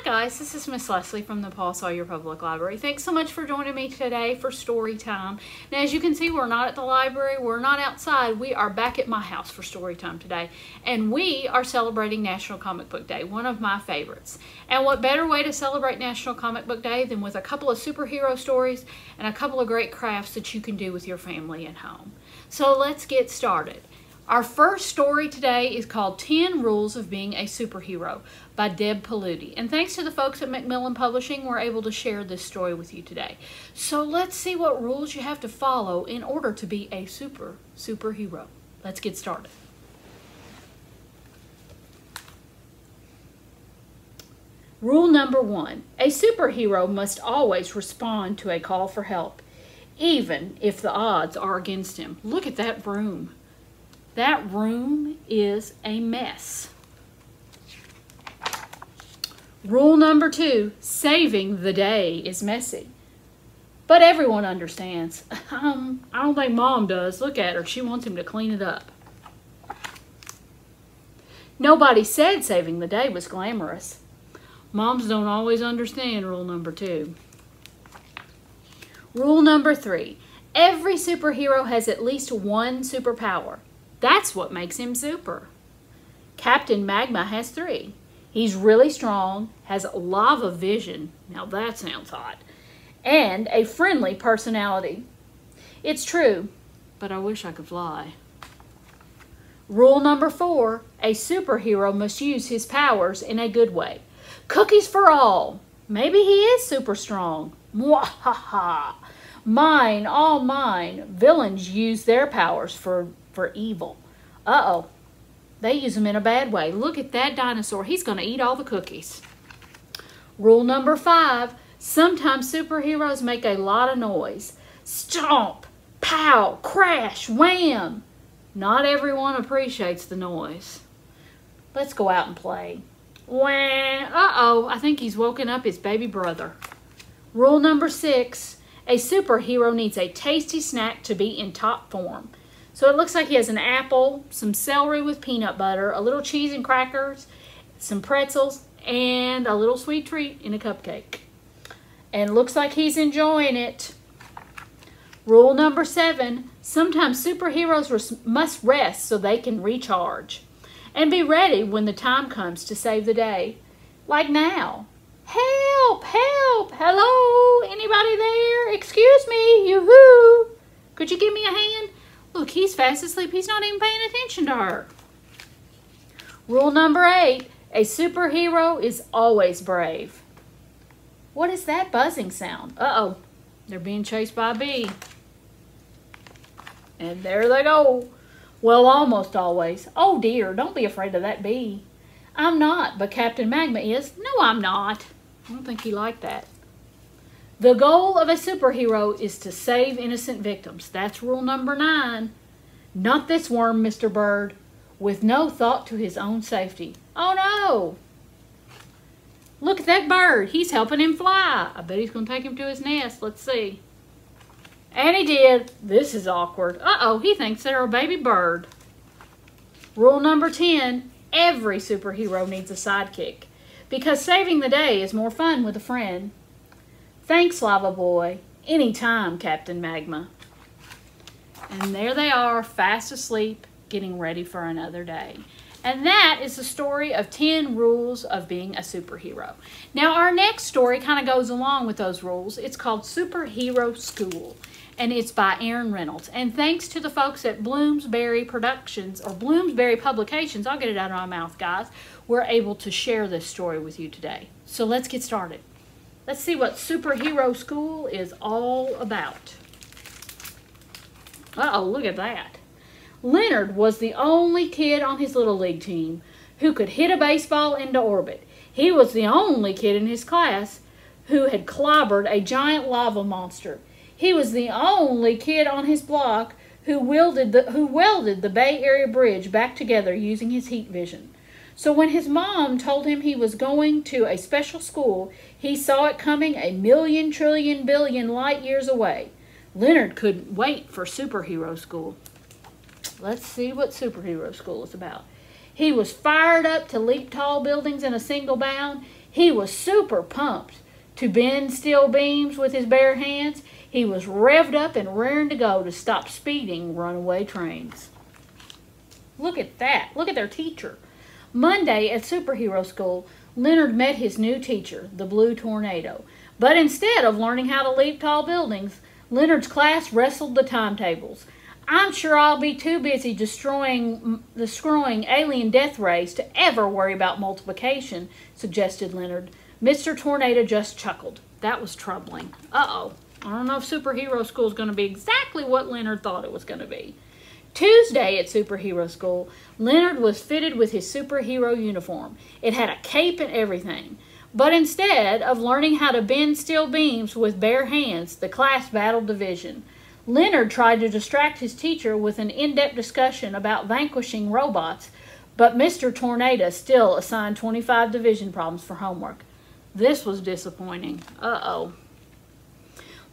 guys, this is Miss Leslie from the Paul Sawyer Public Library. Thanks so much for joining me today for story time. Now, as you can see, we're not at the library, we're not outside, we are back at my house for story time today. And we are celebrating National Comic Book Day, one of my favorites. And what better way to celebrate National Comic Book Day than with a couple of superhero stories and a couple of great crafts that you can do with your family at home. So let's get started. Our first story today is called 10 Rules of Being a Superhero by Deb Paludi. And thanks to the folks at Macmillan Publishing, we're able to share this story with you today. So let's see what rules you have to follow in order to be a superhero. Let's get started. Rule number 1. A superhero must always respond to a call for help, even if the odds are against him. Look at that room. That room is a mess. Rule number 2, saving the day is messy. But everyone understands. I don't think Mom does. Look at her. She wants him to clean it up. Nobody said saving the day was glamorous. Moms don't always understand rule number 2. Rule number 3, every superhero has at least one superpower. That's what makes him super. Captain Magma has 3. He's really strong, has lava vision, now that sounds hot, and a friendly personality. It's true, but I wish I could fly. Rule number 4, a superhero must use his powers in a good way. Cookies for all. Maybe he is super strong. Mwahaha. Mine, all mine. Villains use their powers for evil. Uh-oh. They use them in a bad way. Look at that dinosaur. He's going to eat all the cookies. Rule number 5. Sometimes superheroes make a lot of noise. Stomp, pow, crash, wham. Not everyone appreciates the noise. Let's go out and play. Wah. Uh-oh. I think he's woken up his baby brother. Rule number 6. A superhero needs a tasty snack to be in top form. So it looks like he has an apple, some celery with peanut butter, a little cheese and crackers, some pretzels, and a little sweet treat in a cupcake. And it looks like he's enjoying it. Rule number 7, sometimes superheroes must rest so they can recharge and be ready when the time comes to save the day. Like now. Help! Help! Hello? Anybody there? Excuse me, yoo-hoo! Could you give me a hand? Look, he's fast asleep. He's not even paying attention to her. Rule number 8, a superhero is always brave. What is that buzzing sound? Uh-oh, they're being chased by a bee. And there they go. Well, almost always. Oh dear, don't be afraid of that bee. I'm not, but Captain Magma is. No, I'm not. I don't think he liked that. The goal of a superhero is to save innocent victims. That's rule number 9. Not this worm, Mr. Bird, with no thought to his own safety. Oh no! Look at that bird. He's helping him fly. I bet he's going to take him to his nest. Let's see. And he did. This is awkward. Uh-oh, he thinks they're a baby bird. Rule number 10, every superhero needs a sidekick because saving the day is more fun with a friend. Thanks, Lava Boy. Anytime, Captain Magma. And there they are, fast asleep, getting ready for another day. And that is the story of 10 rules of being a superhero. Now, our next story kind of goes along with those rules. It's called Superhero School, and it's by Aaron Reynolds. And thanks to the folks at Bloomsbury Productions, or Bloomsbury Publications, I'll get it out of my mouth, guys, we're able to share this story with you today. So let's get started. Let's see what Superhero School is all about. Uh-oh, look at that. Leonard was the only kid on his Little League team who could hit a baseball into orbit. He was the only kid in his class who had clobbered a giant lava monster. He was the only kid on his block who welded the Bay Area Bridge back together using his heat vision. So when his mom told him he was going to a special school, he saw it coming a million, trillion, billion light years away. Leonard couldn't wait for Superhero School. Let's see what Superhero School is about. He was fired up to leap tall buildings in a single bound. He was super pumped to bend steel beams with his bare hands. He was revved up and raring to go to stop speeding runaway trains. Look at that. Look at their teacher. Monday at Superhero School, Leonard met his new teacher, the Blue Tornado. But instead of learning how to leap tall buildings, Leonard's class wrestled the timetables. I'm sure I'll be too busy destroying alien death rays to ever worry about multiplication, suggested Leonard. Mr. Tornado just chuckled. That was troubling. Uh-oh. I don't know if Superhero School is going to be exactly what Leonard thought it was going to be. Tuesday at Superhero School, Leonard was fitted with his superhero uniform. It had a cape and everything. But instead of learning how to bend steel beams with bare hands, the class battled division. Leonard tried to distract his teacher with an in-depth discussion about vanquishing robots, but Mr. Tornado still assigned 25 division problems for homework. This was disappointing. Uh-oh.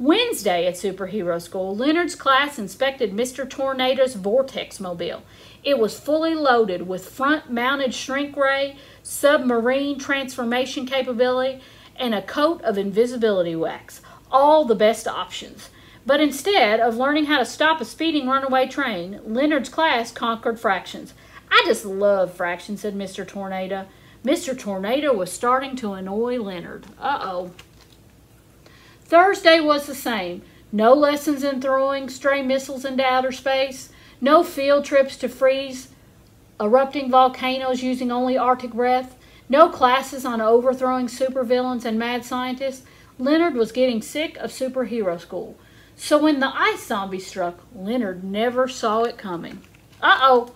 Wednesday at Superhero School, Leonard's class inspected Mr. Tornado's Vortex Mobile. It was fully loaded with front-mounted shrink ray, submarine transformation capability, and a coat of invisibility wax. All the best options. But instead of learning how to stop a speeding runaway train, Leonard's class conquered fractions. I just love fractions, said Mr. Tornado. Mr. Tornado was starting to annoy Leonard. Uh-oh. Thursday was the same. No lessons in throwing stray missiles into outer space. No field trips to freeze erupting volcanoes using only Arctic breath. No classes on overthrowing supervillains and mad scientists. Leonard was getting sick of Superhero School. So when the ice zombie struck, Leonard never saw it coming. Uh-oh.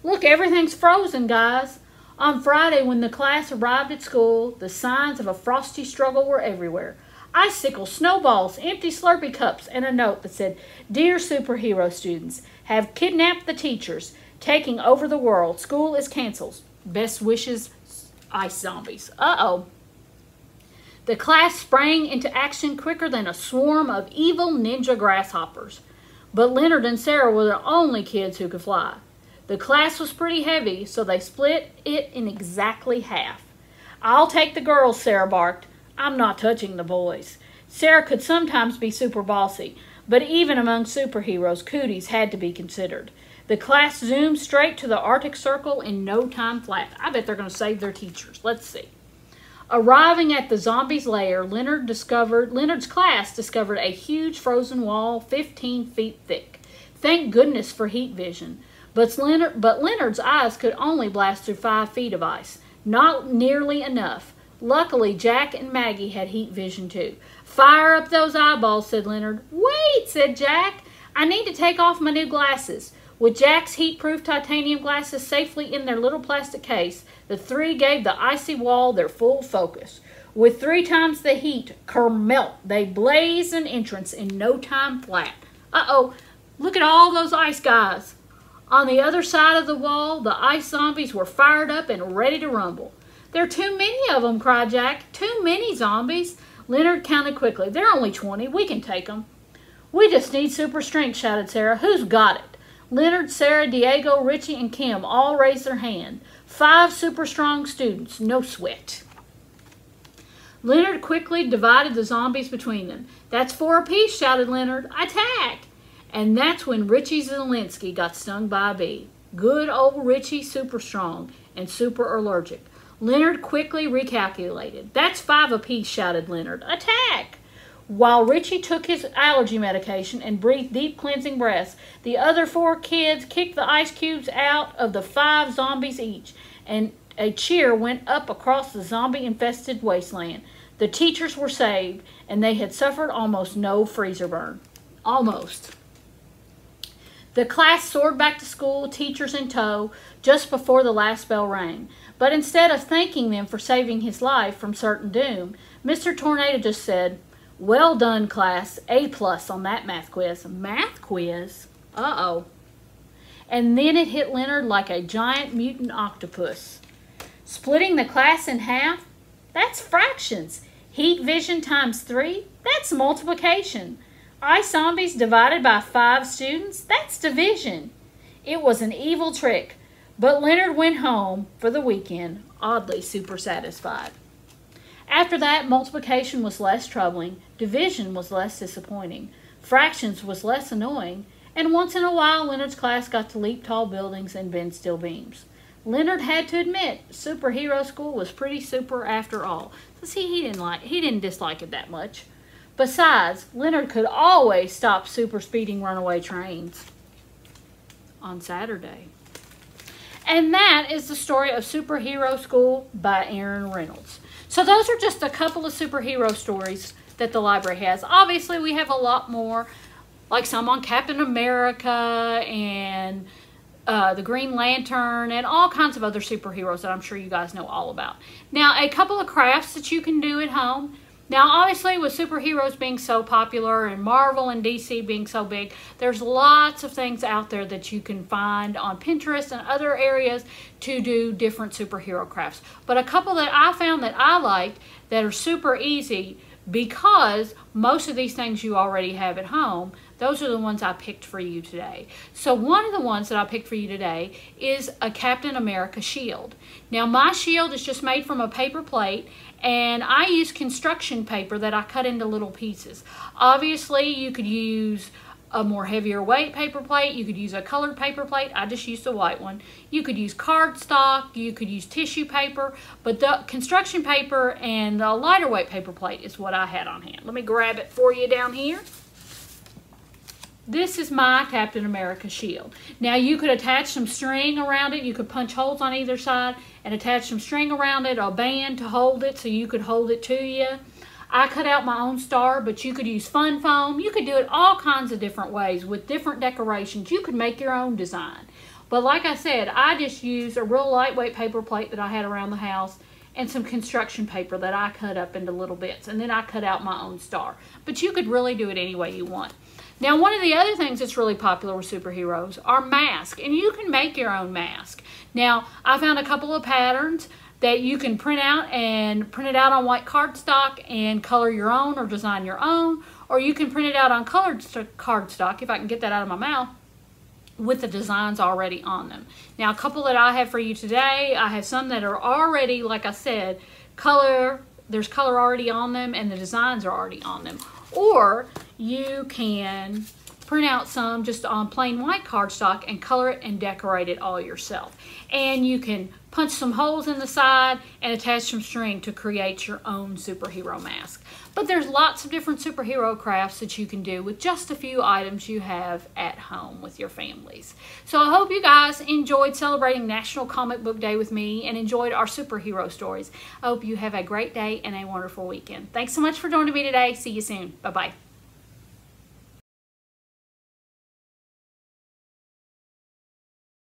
Look, everything's frozen, guys. On Friday, when the class arrived at school, the signs of a frosty struggle were everywhere. Icicles, snowballs, empty Slurpee cups, and a note that said, "Dear superhero students, have kidnapped the teachers, taking over the world. School is canceled. Best wishes, ice zombies." Uh-oh. The class sprang into action quicker than a swarm of evil ninja grasshoppers. But Leonard and Sarah were the only kids who could fly. The class was pretty heavy, so they split it in exactly half. "I'll take the girls," Sarah barked. "I'm not touching the boys." Sarah could sometimes be super bossy, but even among superheroes, cooties had to be considered. The class zoomed straight to the Arctic Circle in no time flat. I bet they're going to save their teachers. Let's see. Arriving at the zombies' lair, Leonard's class discovered a huge frozen wall 15 feet thick. Thank goodness for heat vision. But Leonard's eyes could only blast through 5 feet of ice. Not nearly enough. Luckily, Jack and Maggie had heat vision too. "Fire up those eyeballs," said Leonard. "Wait," said Jack. "I need to take off my new glasses." With Jack's heat-proof titanium glasses safely in their little plastic case, the three gave the icy wall their full focus. With 3 times the heat, kermelt, they blazed an entrance in no time flat. Uh-oh, look at all those ice guys. On the other side of the wall, the ice zombies were fired up and ready to rumble. "There are too many of them," cried Jack. "Too many zombies." Leonard counted quickly. "There are only 20. We can take them." "We just need super strength," shouted Sarah. "Who's got it?" Leonard, Sarah, Diego, Richie, and Kim all raised their hand. 5 super strong students. No sweat. Leonard quickly divided the zombies between them. "That's 4 apiece," shouted Leonard. "Attack!" And that's when Richie Zelensky got stung by a bee. Good old Richie, super strong and super allergic. Leonard quickly recalculated. "That's 5 apiece," shouted Leonard. "Attack!" While Richie took his allergy medication and breathed deep cleansing breaths, the other 4 kids kicked the ice cubes out of the 5 zombies each, and a cheer went up across the zombie-infested wasteland. The teachers were saved, and they had suffered almost no freezer burn. Almost. The class soared back to school, teachers in tow, just before the last bell rang. But instead of thanking them for saving his life from certain doom, Mr. Tornado just said, "Well done, class. A+ on that math quiz." Math quiz? Uh-oh. And then it hit Leonard like a giant mutant octopus. Splitting the class in half? That's fractions. Heat vision times 3? That's multiplication. Ice zombies divided by 5 students? That's division. It was an evil trick, but Leonard went home for the weekend oddly super satisfied. After that, multiplication was less troubling, division was less disappointing, fractions was less annoying, and once in a while Leonard's class got to leap tall buildings and bend steel beams. Leonard had to admit superhero school was pretty super after all. So see, he didn't dislike it that much. Besides, Leonard could always stop super speeding runaway trains on Saturday. And that is the story of Superhero School by Aaron Reynolds. So those are just a couple of superhero stories that the library has. Obviously, we have a lot more, like some on Captain America and the Green Lantern and all kinds of other superheroes that I'm sure you guys know all about. Now, a couple of crafts that you can do at home. Now, obviously, with superheroes being so popular and Marvel and DC being so big, there's lots of things out there that you can find on Pinterest and other areas to do different superhero crafts. But a couple that I found that I liked that are super easy, because most of these things you already have at home, those are the ones I picked for you today. So one of the ones that I picked for you today is a Captain America shield. Now my shield is just made from a paper plate, and I use construction paper that I cut into little pieces. Obviously you could use a more heavier weight paper plate, you could use a colored paper plate, I just used a white one. You could use cardstock, you could use tissue paper, but the construction paper and the lighter weight paper plate is what I had on hand. Let me grab it for you down here. This is my Captain America shield. Now you could attach some string around it, you could punch holes on either side and attach some string around it, a band to hold it so you could hold it to you. I cut out my own star, but you could use fun foam. You could do it all kinds of different ways with different decorations. You could make your own design. But like I said, I just used a real lightweight paper plate that I had around the house and some construction paper that I cut up into little bits. And then I cut out my own star. But you could really do it any way you want. Now, one of the other things that's really popular with superheroes are masks. And you can make your own mask. Now, I found a couple of patterns that you can print out on white cardstock and color your own or design your own, or you can print it out on colored cardstock, if I can get that out of my mouth, with the designs already on them. Now, a couple that I have for you today, I have some that are already, like I said, there's color already on them and the designs are already on them. Or you can print out some just on plain white cardstock and color it and decorate it all yourself. And you can punch some holes in the side and attach some string to create your own superhero mask. But there's lots of different superhero crafts that you can do with just a few items you have at home with your families. So I hope you guys enjoyed celebrating National Comic Book Day with me and enjoyed our superhero stories. I hope you have a great day and a wonderful weekend. Thanks so much for joining me today. See you soon. Bye-bye.